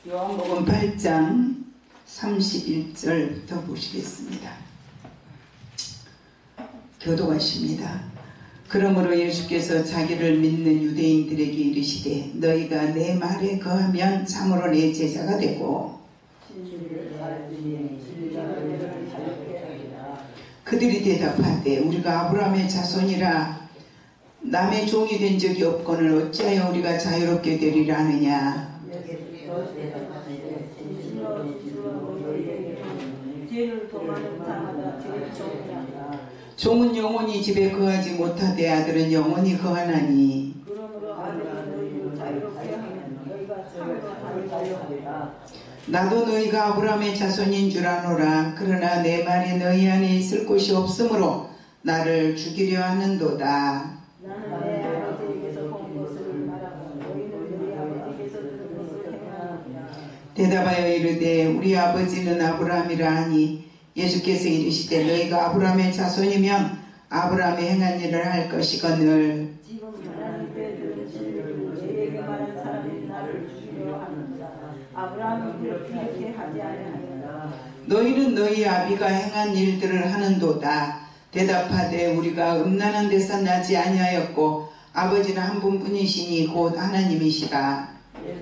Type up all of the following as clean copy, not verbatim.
요한복음 8장 31절부터 보시겠습니다. 교도하십니다. 그러므로 예수께서 자기를 믿는 유대인들에게 이르시되 너희가 내 말에 거하면 참으로 내 제자가 되고 그들이 대답하되 우리가 아브라함의 자손이라 남의 종이 된 적이 없거늘 어찌하여 우리가 자유롭게 되리라 하느냐. 종은 영원히 집에 거하지 못하되 아들은 영원히 거하나니 나도 너희가 아브라함의 자손인 줄 아노라. 그러나 내 말이 너희 안에 있을 곳이 없으므로 나를 죽이려 하는도다. 대답하여 이르되 우리 아버지는 아브라함이라 하니 예수께서 이르시되 너희가 아브라함의 자손이면 아브라함이 행한 일을 할 것이거늘 너희는 너희 아비가 행한 일들을 하는도다. 대답하되 우리가 음란한 데서 나지 아니하였고 아버지는 한 분뿐이시니 곧 하나님이시라.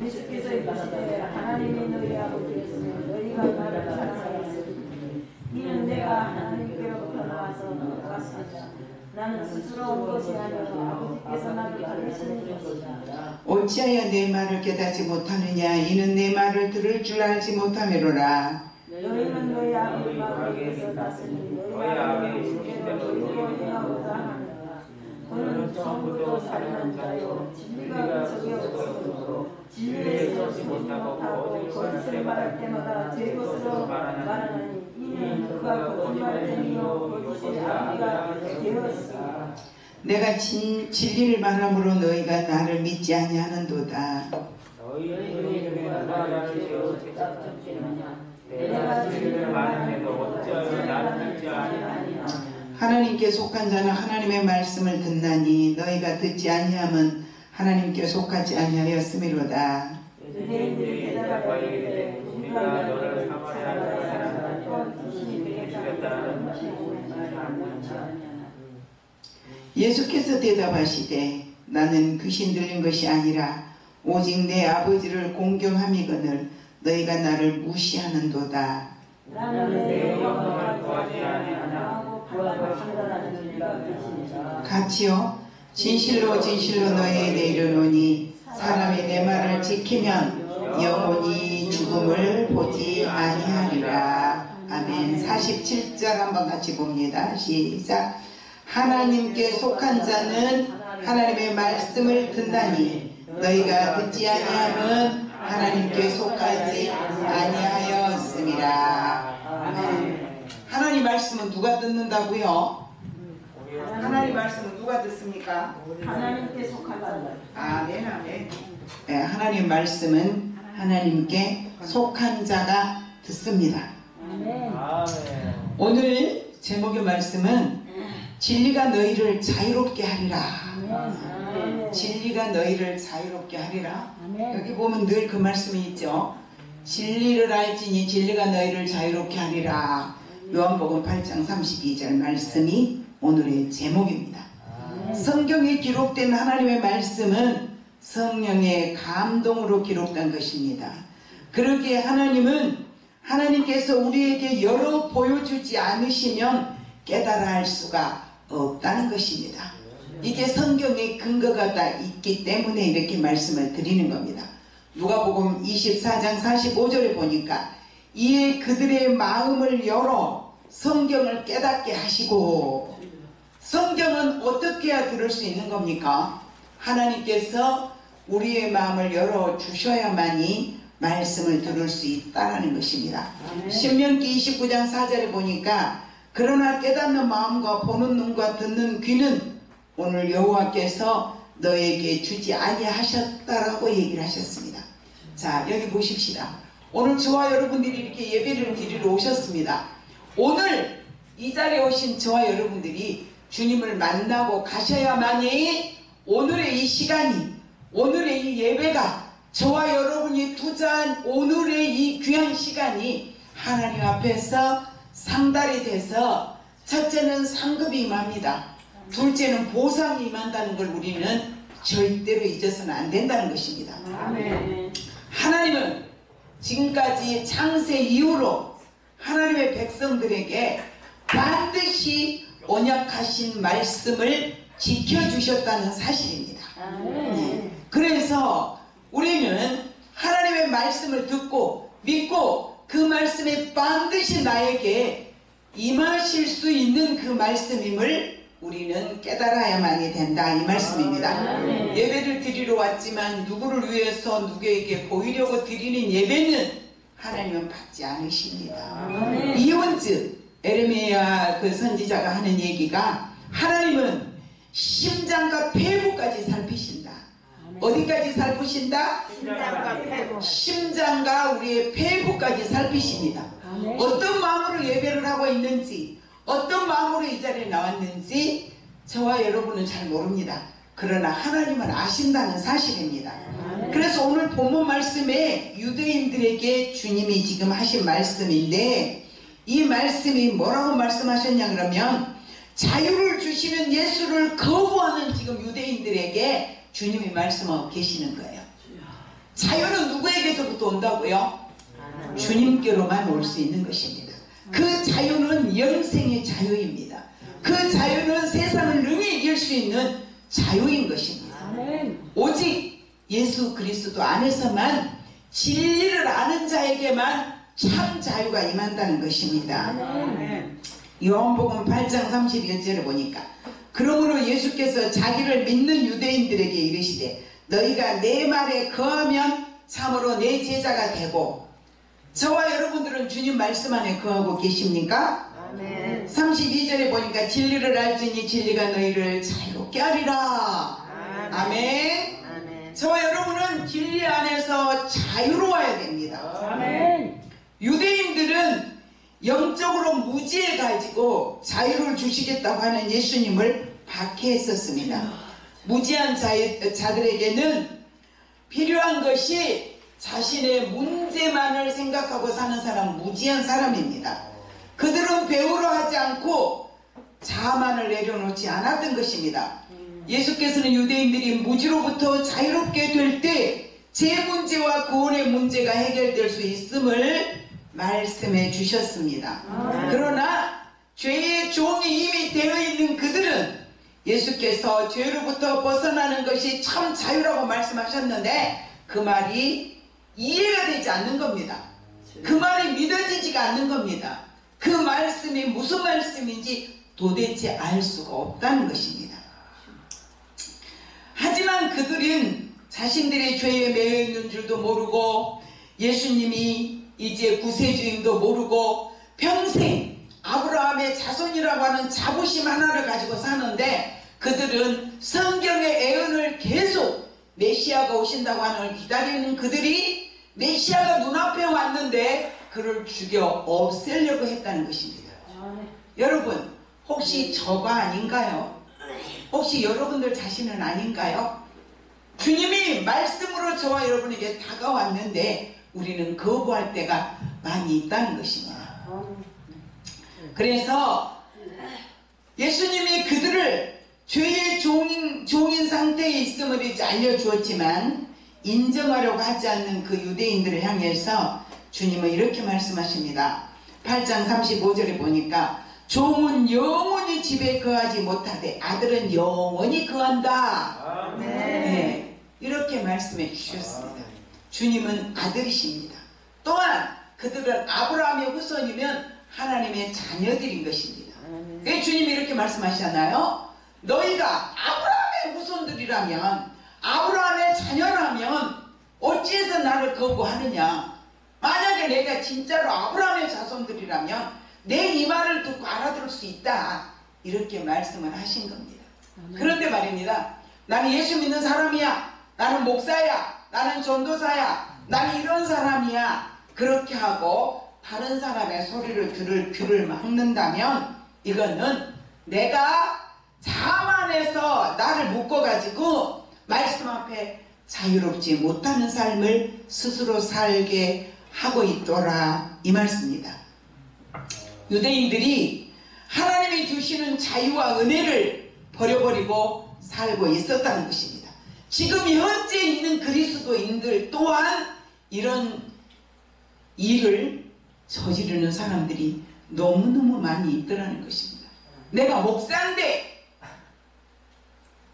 예수께서 이르시되 하나님이 너희 아버지였으면 너희가 나를 사랑하였으리니 이는 내가 하나님께로부터 나와서 왔으리라. 나는 스스로 온 것이 아니라 아버지께서 나를 보내시는 것이라. 어찌하여 내 말을 깨닫지 못하느냐. 이는 내 말을 들을 줄 알지 못하미로라. 너희는 너희 아버지 마음에서 났으니 너희 아버지는 주께서 너희로 행하고자 하느니라. 그는 처음부터 살인한 자요 진리가 속에 없으므로 진리에 서지 못하고 거짓을 말할 때마다 제 것으로 말하나니 이는 그가 거짓말쟁이요 거짓의 아비가 되었으리라. 내가 진리를 말함으로 너희가 나를 믿지 아니하는도다. 너희 중에 누가 나를 지어 대답하느냐. 내가 진리를 말하면도 어찌하여 나를 믿지 아니하느냐. 하나님께 속한 자는 하나님의 말씀을 듣나니 너희가 듣지 아니함은 하나님께 속하지 아니하였음이로다. 유대인들이 대답하여 이르되 우리가 너를 사마리아의 사람이라 또한 귀신이 되게 주겠다는 것이 예수께서 대답하시되 나는 귀신 들린 것이 아니라 오직 내 아버지를 공경함이거늘 너희가 나를 무시하는도다. 나는 내 영광을 구하지 아니하나 구하고 판단하는 이가 계시니라. 같이요 진실로 진실로 너희에게 이르노니 사람이 내 말을 지키면 영원히 죽음을 보지 아니하리라. 아멘. 47절 한번 같이 봅니다. 시작. 하나님께 속한 자는 하나님의 말씀을 듣나니 너희가 듣지 아니함은 하나님께 속하지 아니하였음이라. 아멘. 하나님 말씀은 누가 듣는다고요? 하나님 말씀은 누가 듣습니까? 하나님께 속한 자. 아멘. 아멘. 네, 하나님 말씀은 하나님께 속한 자가 듣습니다. 아멘. 오늘 제목의 말씀은 진리가 너희를 자유롭게 하리라. 진리가 너희를 자유롭게 하리라. 여기 보면 늘 그 말씀이 있죠. 진리를 알지니 진리가 너희를 자유롭게 하리라. 요한복음 8장 32절 말씀이 오늘의 제목입니다. 성경에 기록된 하나님의 말씀은 성령의 감동으로 기록된 것입니다. 그러기에 하나님께서 우리에게 열어 보여주지 않으시면 깨달아 할 수가 없다는 것입니다. 이게 성경의 근거가 다 있기 때문에 이렇게 말씀을 드리는 겁니다. 누가복음 24장 45절에 보니까 이에 그들의 마음을 열어 성경을 깨닫게 하시고. 성경은 어떻게 해야 들을 수 있는 겁니까? 하나님께서 우리의 마음을 열어 주셔야만이 말씀을 들을 수 있다는 것입니다. 신명기 29장 4절에 보니까 그러나 깨닫는 마음과 보는 눈과 듣는 귀는 오늘 여호와께서 너에게 주지 아니하셨다라고 얘기를 하셨습니다. 자, 여기 보십시다. 오늘 저와 여러분들이 이렇게 예배를 드리러 오셨습니다. 오늘 이 자리에 오신 저와 여러분들이 주님을 만나고 가셔야만이 오늘의 이 시간이, 오늘의 이 예배가 저와 여러분이 투자한 오늘의 이 귀한 시간이 하나님 앞에서 상달이 돼서 첫째는 상급이 임합니다. 둘째는 보상이 임한다는 걸 우리는 절대로 잊어서는 안 된다는 것입니다. 아멘. 하나님은 지금까지 창세 이후로 하나님의 백성들에게 반드시 언약하신 말씀을 지켜주셨다는 사실입니다. 아멘. 그래서 우리는 하나님의 말씀을 듣고 믿고 그 말씀에 반드시 나에게 임하실 수 있는 그 말씀임을 우리는 깨달아야만이 된다, 이 말씀입니다. 예배를 드리러 왔지만 누구를 위해서 누구에게 보이려고 드리는 예배는 하나님은 받지 않으십니다. 이온즉 에레미야 그 선지자가 하는 얘기가 하나님은 심장과 폐부까지 살피신다. 어디까지 살피신다? 심장과 폐부. 심장과 우리의 폐부까지 살피십니다. 어떤 마음으로 예배를 하고 있는지, 어떤 마음으로 이 자리에 나왔는지 저와 여러분은 잘 모릅니다. 그러나 하나님은 아신다는 사실입니다. 그래서 오늘 본문 말씀에 유대인들에게 주님이 지금 하신 말씀인데, 이 말씀이 뭐라고 말씀하셨냐 그러면 자유를 주시는 예수를 거부하는 지금 유대인들에게 주님이 말씀하고 계시는 거예요. 자유는 누구에게서부터 온다고요? 주님께로만 올 수 있는 것입니다. 그 자유는 영생의 자유입니다. 그 자유는 세상을 능히 이길 수 있는 자유인 것입니다. 오직 예수 그리스도 안에서만 진리를 아는 자에게만 참 자유가 임한다는 것입니다. 요한복음 8장 31절에 보니까 그러므로 예수께서 자기를 믿는 유대인들에게 이르시되 너희가 내 말에 거하면 참으로 내 제자가 되고. 저와 여러분들은 주님 말씀 안에 거하고 계십니까? 아멘. 32절에 보니까 진리를 알지니 진리가 너희를 자유롭게 하리라. 아멘. 아멘. 저와 여러분은 진리 안에서 자유로워야 됩니다. 아멘. 유대인들은 영적으로 무지해 가지고 자유를 주시겠다고 하는 예수님을 박해했었습니다. 무지한 자들에게는 필요한 것이 자신의 문제만을 생각하고 사는 사람, 무지한 사람입니다. 그들은 배우려 하지 않고 자만을 내려놓지 않았던 것입니다. 예수께서는 유대인들이 무지로부터 자유롭게 될 때 제 문제와 구원의 문제가 해결될 수 있음을 말씀해 주셨습니다. 그러나 죄의 종이 이미 되어 있는 그들은 예수께서 죄로부터 벗어나는 것이 참 자유라고 말씀하셨는데 그 말이 이해가 되지 않는 겁니다. 그 말이 믿어지지가 않는 겁니다. 그 말씀이 무슨 말씀인지 도대체 알 수가 없다는 것입니다. 하지만 그들은 자신들의 죄에 매여 있는 줄도 모르고 예수님이 이제 구세주임도 모르고 평생 아브라함의 자손이라고 하는 자부심 하나를 가지고 사는데, 그들은 성경의 예언을 계속 메시아가 오신다고 하는 걸 기다리는 그들이 메시아가 눈앞에 왔는데 그를 죽여 없애려고 했다는 것입니다. 여러분, 혹시 저가 아닌가요? 혹시 여러분들 자신은 아닌가요? 주님이 말씀으로 저와 여러분에게 다가왔는데 우리는 거부할 때가 많이 있다는 것입니다. 그래서 예수님이 그들을 죄의 종인 상태에 있음을 이제 알려주었지만 인정하려고 하지 않는 그 유대인들을 향해서 주님은 이렇게 말씀하십니다. 8장 35절에 보니까 종은 영원히 집에 거하지 못하되 아들은 영원히 거한다. 네, 이렇게 말씀해 주셨습니다. 주님은 아들이십니다. 또한 그들은 아브라함의 후손이면 하나님의 자녀들인 것입니다. 왜 주님이 이렇게 말씀하시잖아요. 너희가 아브라함의 후손들이라면, 아브라함의 자녀라면 어찌해서 나를 거부하느냐. 만약에 내가 진짜로 아브라함의 자손들이라면 내 이 말을 듣고 알아들을 수 있다. 이렇게 말씀을 하신 겁니다. 그런데 말입니다. 나는 예수 믿는 사람이야. 나는 목사야. 나는 전도사야. 나는 이런 사람이야. 그렇게 하고 다른 사람의 소리를 들을 귀를 막는다면 이거는 내가 자만해서 나를 묶어가지고 말씀 앞에 자유롭지 못하는 삶을 스스로 살게 하고 있더라 이 말씀입니다. 유대인들이 하나님이 주시는 자유와 은혜를 버려버리고 살고 있었다는 것입니다. 지금 현재 있는 그리스도인들 또한 이런 일을 저지르는 사람들이 너무너무 많이 있더라는 것입니다. 내가 목사인데,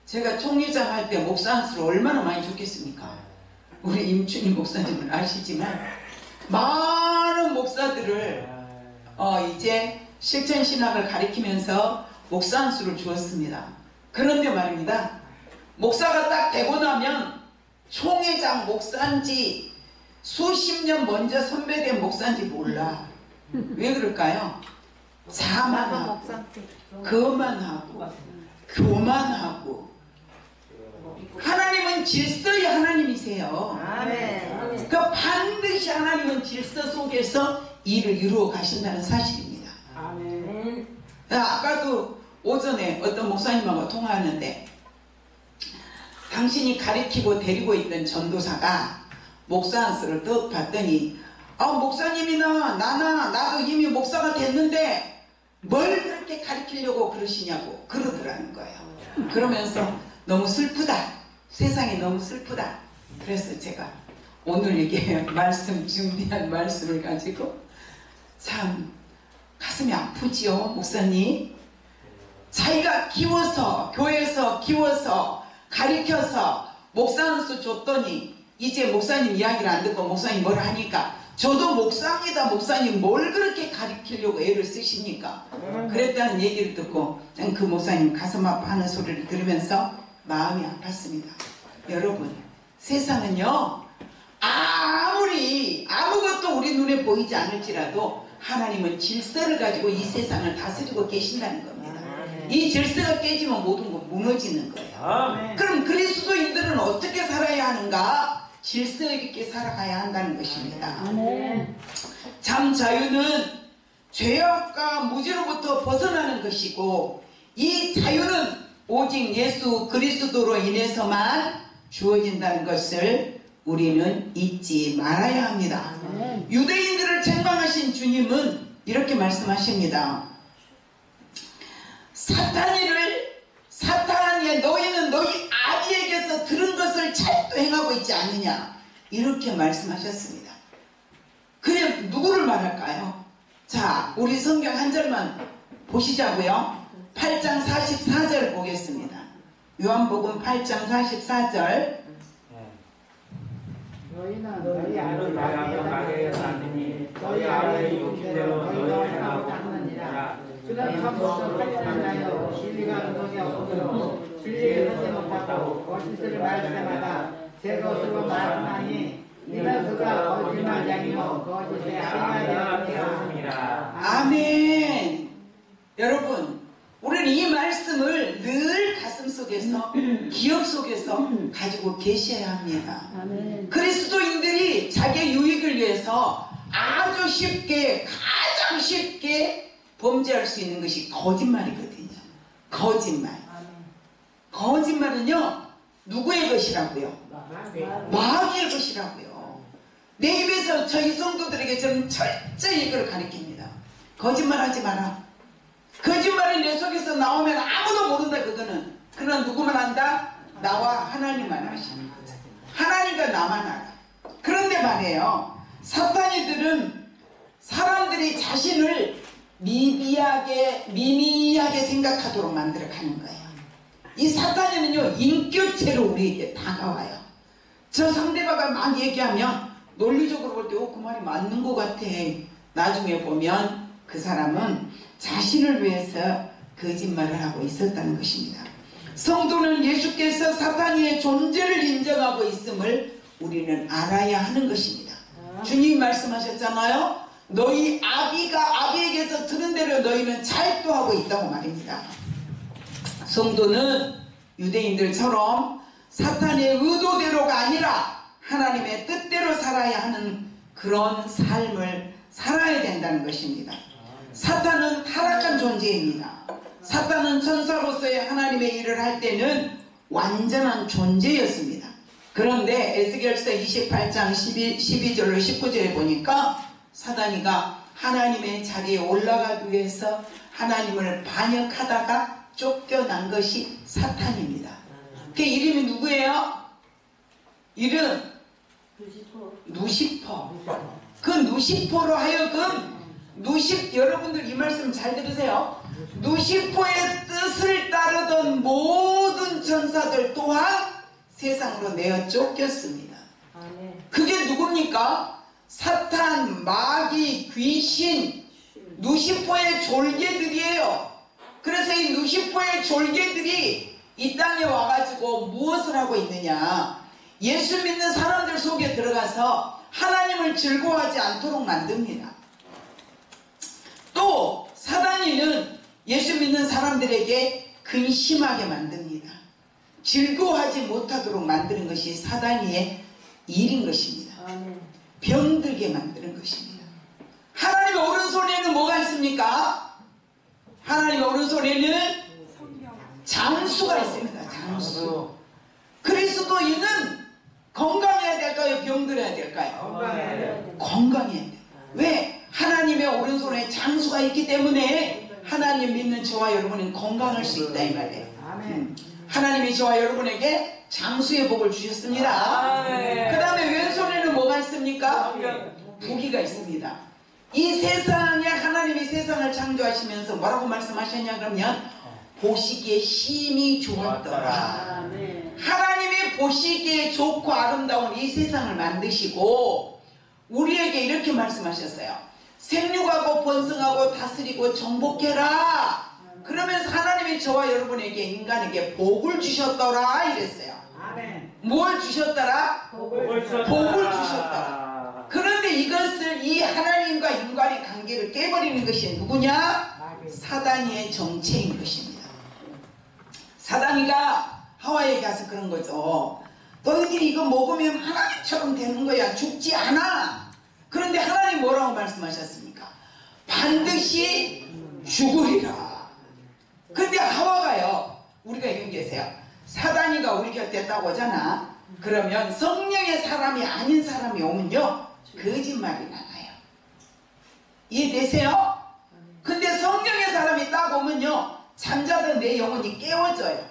제가 총회장 할 때 목사 한 수를 얼마나 많이 줬겠습니까? 우리 임춘희 목사님은 아시지만 많은 목사들을 이제 실천신학을 가리키면서 목사 한 수를 주었습니다. 그런데 말입니다, 목사가 딱 되고 나면 총회장 목사인지 수십 년 먼저 선배된 목사인지 몰라. 왜 그럴까요? 자만하고 거만하고 교만하고. 하나님은 질서의 하나님이세요. 아멘. 그 반드시 하나님은 질서 속에서 일을 이루어 가신다는 사실입니다. 아멘. 아까도 오전에 어떤 목사님하고 통화하는데, 당신이 가리키고 데리고 있던 전도사가 목사 한 수를 떡 봤더니, 목사님이나 나도 이미 목사가 됐는데 뭘 그렇게 가리키려고 그러시냐고 그러더라는 거예요. 그러면서 너무 슬프다, 세상이 너무 슬프다. 그래서 제가 오늘 이게 준비한 말씀을 가지고 참 가슴이 아프지요. 목사님, 자기가 키워서 교회에서 키워서 가리켜서 목사 한 수 줬더니 이제 목사님 이야기를 안 듣고 목사님 뭘 하니까 저도 목사입니다. 목사님 뭘 그렇게 가리키려고 애를 쓰십니까? 그랬다는 얘기를 듣고 그 목사님 가슴 아파하는 소리를 들으면서 마음이 아팠습니다. 여러분, 세상은요, 아무리 아무것도 우리 눈에 보이지 않을지라도 하나님은 질서를 가지고 이 세상을 다스리고 계신다는 겁니다. 이 질서가 깨지면 모든 건 무너지는 거예요. 그럼 그리스도인들은 어떻게 살아야 하는가? 질서 있게 살아가야 한다는 것입니다. 참 자유는 죄악과 무지로부터 벗어나는 것이고, 이 자유는 오직 예수 그리스도로 인해서만 주어진다는 것을 우리는 잊지 말아야 합니다. 유대인들을 책망하신 주님은 이렇게 말씀하십니다. 사탄이여, 너희는 너희 아비에게서 들은 것을 잘도 행하고 있지 않느냐, 이렇게 말씀하셨습니다. 그냥 누구를 말할까요? 자, 우리 성경 한 절만 보시자고요. 8장 44절 보겠습니다. 요한복음 8장 44절. 너희는 너희 아비 마귀에 샀느니 너희 아비의 욕심대로 너희를 행하고 닦느니라. 주는 처음부터 살인한 자요 진리가 그속에 없으므로 진리를 하지 못하고 거짓을 말할 때마다 제 것으로 말하나니 이는 그가 거짓말쟁이요 거짓의 아비가 되었습니다. 아멘. 여러분, 우리는 이 말씀을 늘 가슴속에서 기억 속에서 가지고 계셔야 합니다. 그리스도인들이 자기의 유익을 위해서 아주 쉽게, 가장 쉽게 범죄할 수 있는 것이 거짓말이거든요. 거짓말. 거짓말은요, 누구의 것이라고요? 마귀의 것이라고요. 내 입에서 저희 성도들에게 저는 철저히 이걸 가르칩니다. 거짓말하지 마라. 거짓말이 내 속에서 나오면 아무도 모른다. 그거는. 그러나 누구만 안다? 나와 하나님만 아십니다. 하나님과 나만 알아. 그런데 말이에요, 사탄이들은 사람들이 자신을 미미하게 생각하도록 만들어 가는 거예요. 이 사탄이는요, 인격체로 우리에게 다가와요. 저 상대방을 막 얘기하면 논리적으로 볼 때 그 말이 맞는 것 같아. 나중에 보면 그 사람은 자신을 위해서 거짓말을 하고 있었다는 것입니다. 성도는 예수께서 사탄의 존재를 인정하고 있음을 우리는 알아야 하는 것입니다. 주님이 말씀하셨잖아요. 너희 아비가 아비에게서 들은 대로 너희는 잘도하고 있다고 말입니다. 성도는 유대인들처럼 사탄의 의도대로가 아니라 하나님의 뜻대로 살아야 하는 그런 삶을 살아야 된다는 것입니다. 사탄은 타락한 존재입니다. 사탄은 천사로서의 하나님의 일을 할 때는 완전한 존재였습니다. 그런데 에스겔서 28장 12절로 19절에 보니까 사단이가 하나님의 자리에 올라가기 위해서 하나님을 반역하다가 쫓겨난 것이 사탄입니다. 그 이름이 누구예요? 이름 누시퍼. 그 누시퍼로 하여금 여러분들 이 말씀 잘 들으세요. 누시퍼의 뜻을 따르던 모든 천사들 또한 세상으로 내어 쫓겼습니다. 그게 누굽니까? 사탄, 마귀, 귀신, 누시퍼의 졸개들이에요. 그래서 이 누시퍼의 졸개들이 이 땅에 와가지고 무엇을 하고 있느냐? 예수 믿는 사람들 속에 들어가서 하나님을 즐거워하지 않도록 만듭니다. 또 사단이는 예수 믿는 사람들에게 근심하게 만듭니다. 즐거워하지 못하도록 만드는 것이 사단이의 일인 것입니다. 병들게 만드는 것입니다. 하나님의 오른손에는 뭐가 있습니까? 하나님의 오른손에는 장수가 있습니다. 장수. 그리스도인은 건강해야 될까요? 병들어야 될까요? 건강해야 돼요. 왜? 하나님의 오른손에 장수가 있기 때문에 하나님 믿는 저와 여러분은 건강할 수 있다 이 말이에요. 하나님이 저와 여러분에게 장수의 복을 주셨습니다. 그 다음에 왼손에는 뭐가 있습니까? 부귀가 있습니다. 이 세상에 하나님이 세상을 창조하시면서 뭐라고 말씀하셨냐 그러면 보시기에 심히 좋았더라. 하나님이 보시기에 좋고 아름다운 이 세상을 만드시고 우리에게 이렇게 말씀하셨어요. 생육하고 번성하고 다스리고 정복해라. 그러면서 하나님이 저와 여러분에게 인간에게 복을 주셨더라 이랬어요. 뭘 주셨더라? 복을 주셨더라. 그런데 이것을 이 하나님과 인간의 관계를 깨버리는 것이 누구냐? 사단이의 정체인 것입니다. 사단이가 하와이에 가서 그런 거죠. 너희들이 이거 먹으면 하나님처럼 되는 거야. 죽지 않아. 그런데 하나님 뭐라고 말씀하셨습니까? 반드시 죽으리라. 근데 하와가요, 우리가 이런 게 있어요. 사단이가 우리 곁에 딱 오잖아. 그러면 성령의 사람이 아닌 사람이 오면요 거짓말이 나가요. 이해되세요? 근데 성령의 사람이 딱 오면요 잠자던 내 영혼이 깨워져요.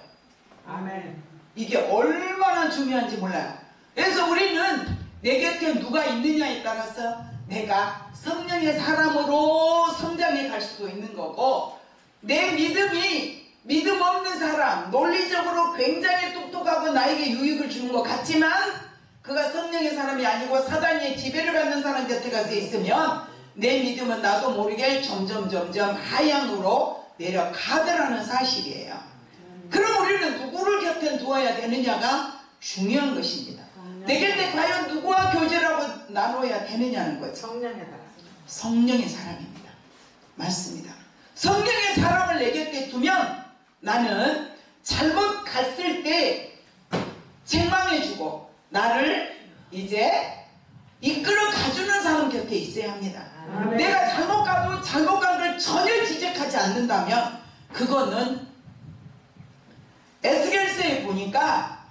아멘. 이게 얼마나 중요한지 몰라요. 그래서 우리는 내 곁에 누가 있느냐에 따라서 내가 성령의 사람으로 성장해 갈 수도 있는 거고, 내 믿음이 믿음 없는 사람, 논리적으로 굉장히 똑똑하고 나에게 유익을 주는 것 같지만 그가 성령의 사람이 아니고 사단의 지배를 받는 사람 곁에 가서 있으면 내 믿음은 나도 모르게 점점 하향으로 내려가더라는 사실이에요. 그럼 우리는 누구를 곁에 두어야 되느냐가 중요한 것입니다. 내 곁에 과연 누구와 교제라고 나눠야 되느냐는 거죠. 성령의 사람입니다. 맞습니다. 성령의 사람을 내 곁에 두면 나는 잘못 갔을 때 책망해주고 나를 이제 이끌어 가주는 사람 곁에 있어야 합니다. 내가 잘못 가도 잘못 간 걸 전혀 지적하지 않는다면 그거는 에스겔서에 보니까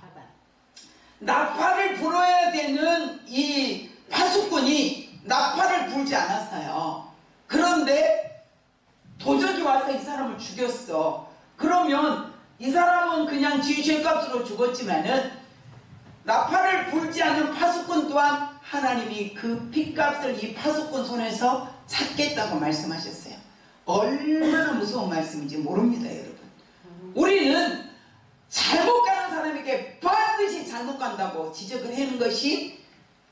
나팔을 불어야 되는 이 파수꾼이 나팔을 불지 않았어요. 그런데 도적이 와서 이 사람을 죽였어. 그러면 이 사람은 그냥 지 죄값으로 죽었지만은 나팔을 불지 않은 파수꾼 또한 하나님이 그 핏값을 이 파수꾼 손에서 찾겠다고 말씀하셨어요. 얼마나 무서운 말씀인지 모릅니다, 여러분. 우리는 잘못 가는 사람에게 반드시 잘못 간다고 지적을 하는 것이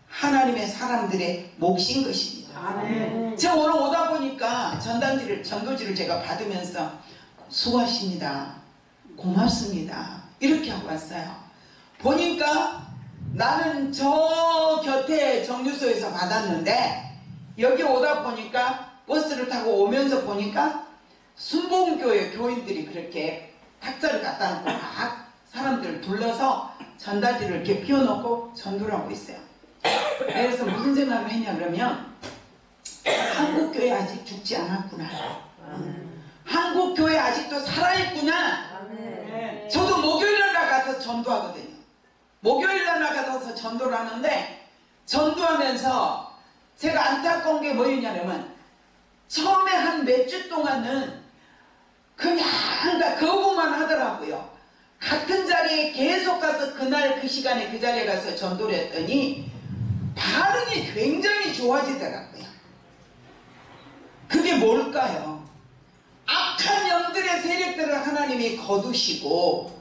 하나님의 사람들의 몫인 것입니다. 아멘. 제가 오늘 오다 보니까 전도지를 제가 받으면서 수고하십니다. 고맙습니다. 이렇게 하고 왔어요. 보니까 나는 저 곁에 정류소에서 받았는데 여기 오다 보니까 버스를 타고 오면서 보니까 순복음교회 교인들이 그렇게 탁자를 갖다 놓고 막 사람들을 둘러서 전단지를 이렇게 피워놓고 전도를 하고 있어요. 그래서 무슨 생각을 했냐 그러면 한국교회 아직 죽지 않았구나. 한국교회 아직도 살아있구나. 저도 목요일날 가서 전도하거든요. 목요일날 나가서 전도를 하는데 전도하면서 제가 안타까운 게 뭐였냐면 처음에 한 몇 주 동안은 그냥 거부만 하더라고요. 같은 자리에 계속 가서 그날 그 시간에 그 자리에 가서 전도를 했더니 반응이 굉장히 좋아지더라고요. 그게 뭘까요? 악한 영들의 세력들을 하나님이 거두시고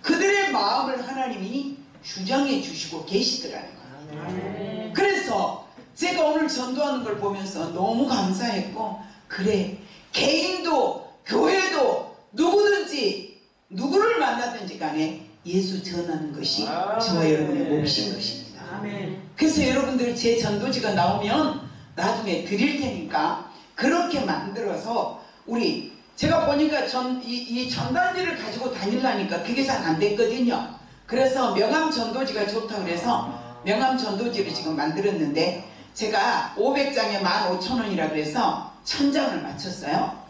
그들의 마음을 하나님이 주장해 주시고 계시더라는 거예요. 그래서 제가 오늘 전도하는 걸 보면서 너무 감사했고, 그래, 개인도 교회도 누구든지 누구를 만나든지 간에 예수 전하는 것이 저와 여러분의 몫인 것입니다. 그래서 여러분들 제 전도지가 나오면 나중에 드릴 테니까 그렇게 만들어서 제가 보니까 이 전단지를 가지고 다니려니까 그게 잘 안 됐거든요. 그래서 명함 전도지가 좋다고 그래서 명함 전도지를 지금 만들었는데 제가 500장에 15,000원이라 그래서 1000장을 맞췄어요.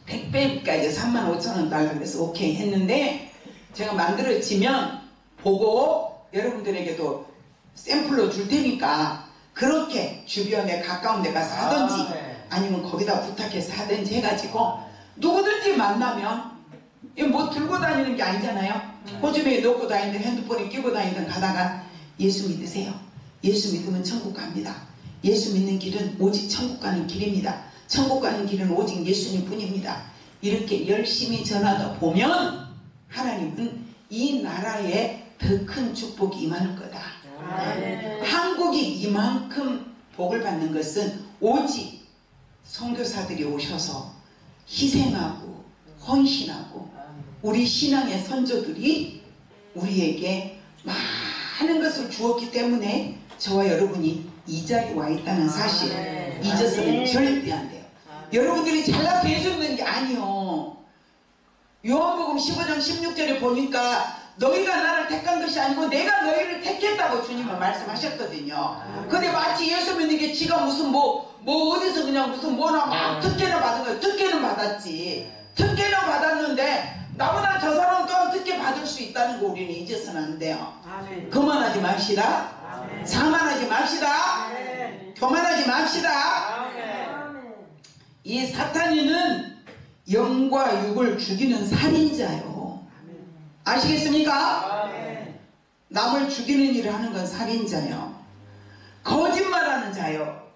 100배까지 35,000원 달라고 그래서 오케이 했는데 제가 만들어지면 보고 여러분들에게도 샘플로 줄 테니까 그렇게 주변에 가까운 데 가서 하든지 아니면 거기다 부탁해서 하든지 해가지고 누구든지 만나면 이거 뭐 들고 다니는 게 아니잖아요. 호주머니에 넣고 다니든 핸드폰에 끼고 다니든 가다가 예수 믿으세요. 예수 믿으면 천국 갑니다. 예수 믿는 길은 오직 천국 가는 길입니다. 천국 가는 길은 오직 예수님 뿐입니다. 이렇게 열심히 전하다 보면 하나님은 이 나라에 더 큰 축복이 임할 거다. 한국이 이만큼 복을 받는 것은 오직 선교사들이 오셔서 희생하고 헌신하고 우리 신앙의 선조들이 우리에게 많은 것을 주었기 때문에 저와 여러분이 이 자리에 와 있다는 사실 잊어서는 절대 안 돼요. 여러분들이 잘나서 예수 믿는 게 아니요. 요한복음 15장 16절에 보니까 너희가 나를 택한 것이 아니고 내가 너희를 택했다고 주님은 말씀하셨거든요. 근데 마치 예수 믿는 게 지가 무슨 뭐 어디서 그냥 무슨 뭐나 막 특혜를 받은 거예요. 특혜는 받았지. 특혜는 받았는데 나보다 저 사람 또한 특혜 받을 수 있다는 거 우리는 잊어서는 안 돼요. 그만하지 맙시다. 자만하지 맙시다. 교만하지 맙시다. 이 사탄이는 영과 육을 죽이는 살인자요. 아시겠습니까? 남을 죽이는 일을 하는 건 살인자요. 거짓말하는 자요.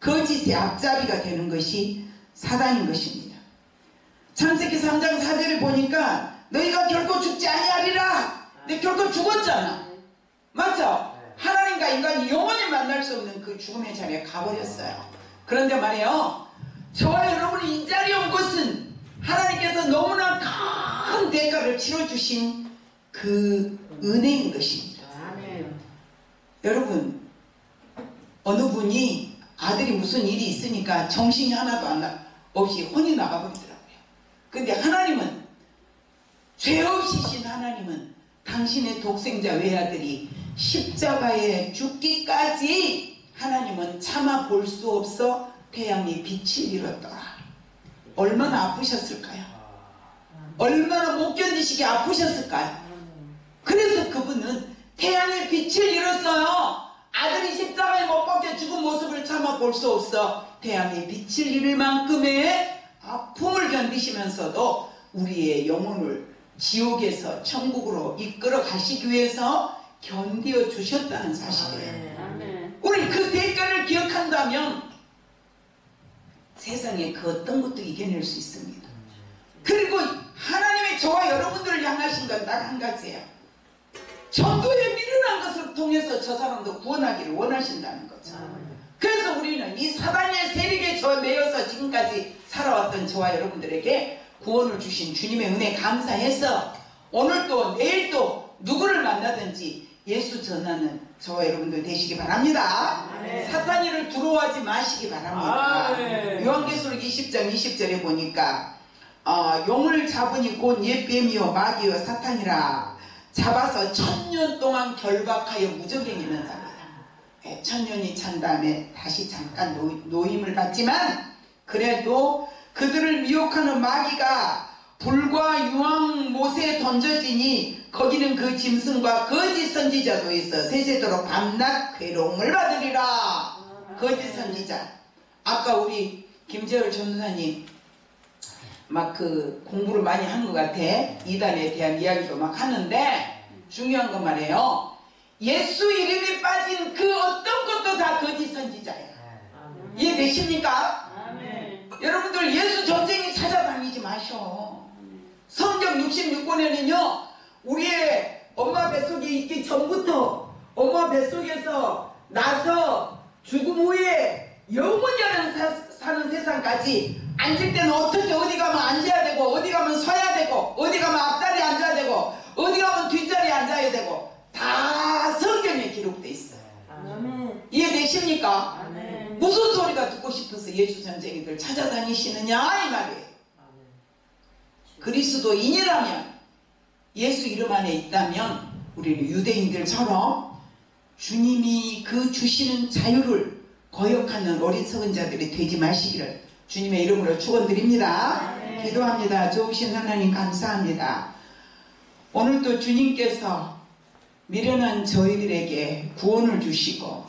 거짓의 앞잡이가 되는 것이 사단인 것입니다. 창세기 3장 4절에 보니까 너희가 결코 죽지 아니하리라. 근데 결코 죽었잖아. 맞죠? 하나님과 인간이 영원히 만날 수 없는 그 죽음의 자리에 가버렸어요. 그런데 말이에요, 저와 여러분이 이 자리에 온 것은 하나님께서 너무나 큰 대가를 치러주신 그 은혜인 것입니다. 여러분, 어느 분이 아들이 무슨 일이 있으니까 정신이 하나도 없이 혼이 나가버리더라고요. 근데 하나님은, 죄 없이신 하나님은 당신의 독생자 외아들이 십자가에 죽기까지 하나님은 참아 볼 수 없어 태양이 빛을 잃었더라. 얼마나 아프셨을까요? 얼마나 못 견디시게 아프셨을까요? 그래서 그분은 태양의 빛을 잃었어요. 아들이 십자가에 못 박혀 죽은 모습을 참아 볼 수 없어 태양의 빛을 잃을 만큼의 아픔을 견디시면서도 우리의 영혼을 지옥에서 천국으로 이끌어 가시기 위해서 견디어 주셨다는 사실이에요. 우리 그 대가를 기억한다면 세상에 그 어떤 것도 이겨낼 수 있습니다. 그리고 하나님의 저와 여러분들을 향하신 건 딱 한 가지예요. 전도에 미련한 것을 통해서 저 사람도 구원하기를 원하신다는 거죠. 그래서 우리는 이 사단의 세력에 매여서 지금까지 살아왔던 저와 여러분들에게 구원을 주신 주님의 은혜 감사해서 오늘도 내일도 누구를 만나든지 예수 전하는 저와 여러분들 되시기 바랍니다. 사탄이를 두려워하지 마시기 바랍니다. 요한계시록 20장 20절에 보니까 용을 잡으니 곧 옛뱀이요 마귀요 사탄이라 잡아서 1000년 동안 결박하여 무적행하는 자입니다. 1000년이 찬 다음에 다시 잠깐 노임을 받지만 그래도 그들을 미혹하는 마귀가 불과 유황 못에 던져지니 거기는 그 짐승과 거짓 선지자도 있어 세세도록 밤낮 괴로움을 받으리라. 거짓 선지자. 아까 우리 김재열 전도사님 막 그 공부를 많이 한 것 같아. 이단에 대한 이야기도 막 하는데 중요한 건 말이에요. 예수 이름이 빠진 그 어떤 것도 다 거짓 선지자야. 이해되십니까? 여러분들 예수 전쟁이 찾아다니지 마셔. 성경 66권에는요 우리의 엄마 뱃속에 있기 전부터 엄마 뱃속에서 나서 죽음 후에 영원히 사는 세상까지 앉을 때는 어떻게 어디 가면 앉아야 되고 어디 가면 서야 되고 어디 가면 앞자리에 앉아야 되고 어디 가면 뒷자리에 앉아야 되고 다 성경에 기록되어 있어요. 이해되십니까? 무슨 소리가 듣고 싶어서 예수 전쟁이들 찾아다니시느냐 이 말이에요. 그리스도인이라면 예수 이름 안에 있다면 우리는 유대인들처럼 주님이 그 주시는 자유를 거역하는 어리석은 자들이 되지 마시기를 주님의 이름으로 축원드립니다. 기도합니다. 좋으신 하나님 감사합니다. 오늘도 주님께서 미련한 저희들에게 구원을 주시고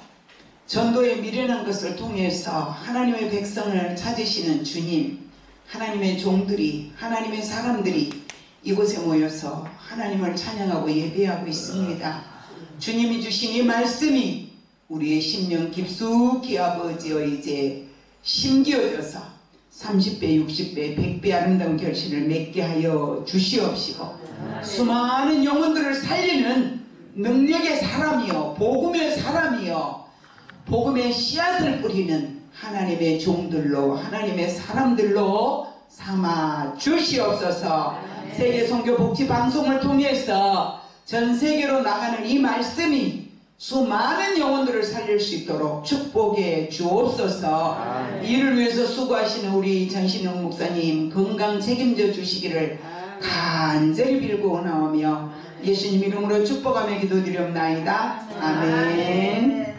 전도에 미련한 것을 통해서 하나님의 백성을 찾으시는 주님, 하나님의 종들이, 하나님의 사람들이 이곳에 모여서 하나님을 찬양하고 예배하고 있습니다. 주님이 주신 이 말씀이 우리의 심령 깊숙이 아버지여 이제 심기어져서 30배, 60배, 100배 아름다운 결실을 맺게 하여 주시옵시고 수많은 영혼들을 살리는 능력의 사람이요 복음의 사람이요 복음의 씨앗을 뿌리는 하나님의 종들로 하나님의 사람들로 삼아 주시옵소서. 세계 선교 복지 방송을 통해서 전 세계로 나가는 이 말씀이 수많은 영혼들을 살릴 수 있도록 축복해 주옵소서. 이를 위해서 수고하시는 우리 전신영 목사님 건강 책임져 주시기를 간절히 빌고 원하오며 예수님 이름으로 축복하며 기도드리옵나이다. 아멘.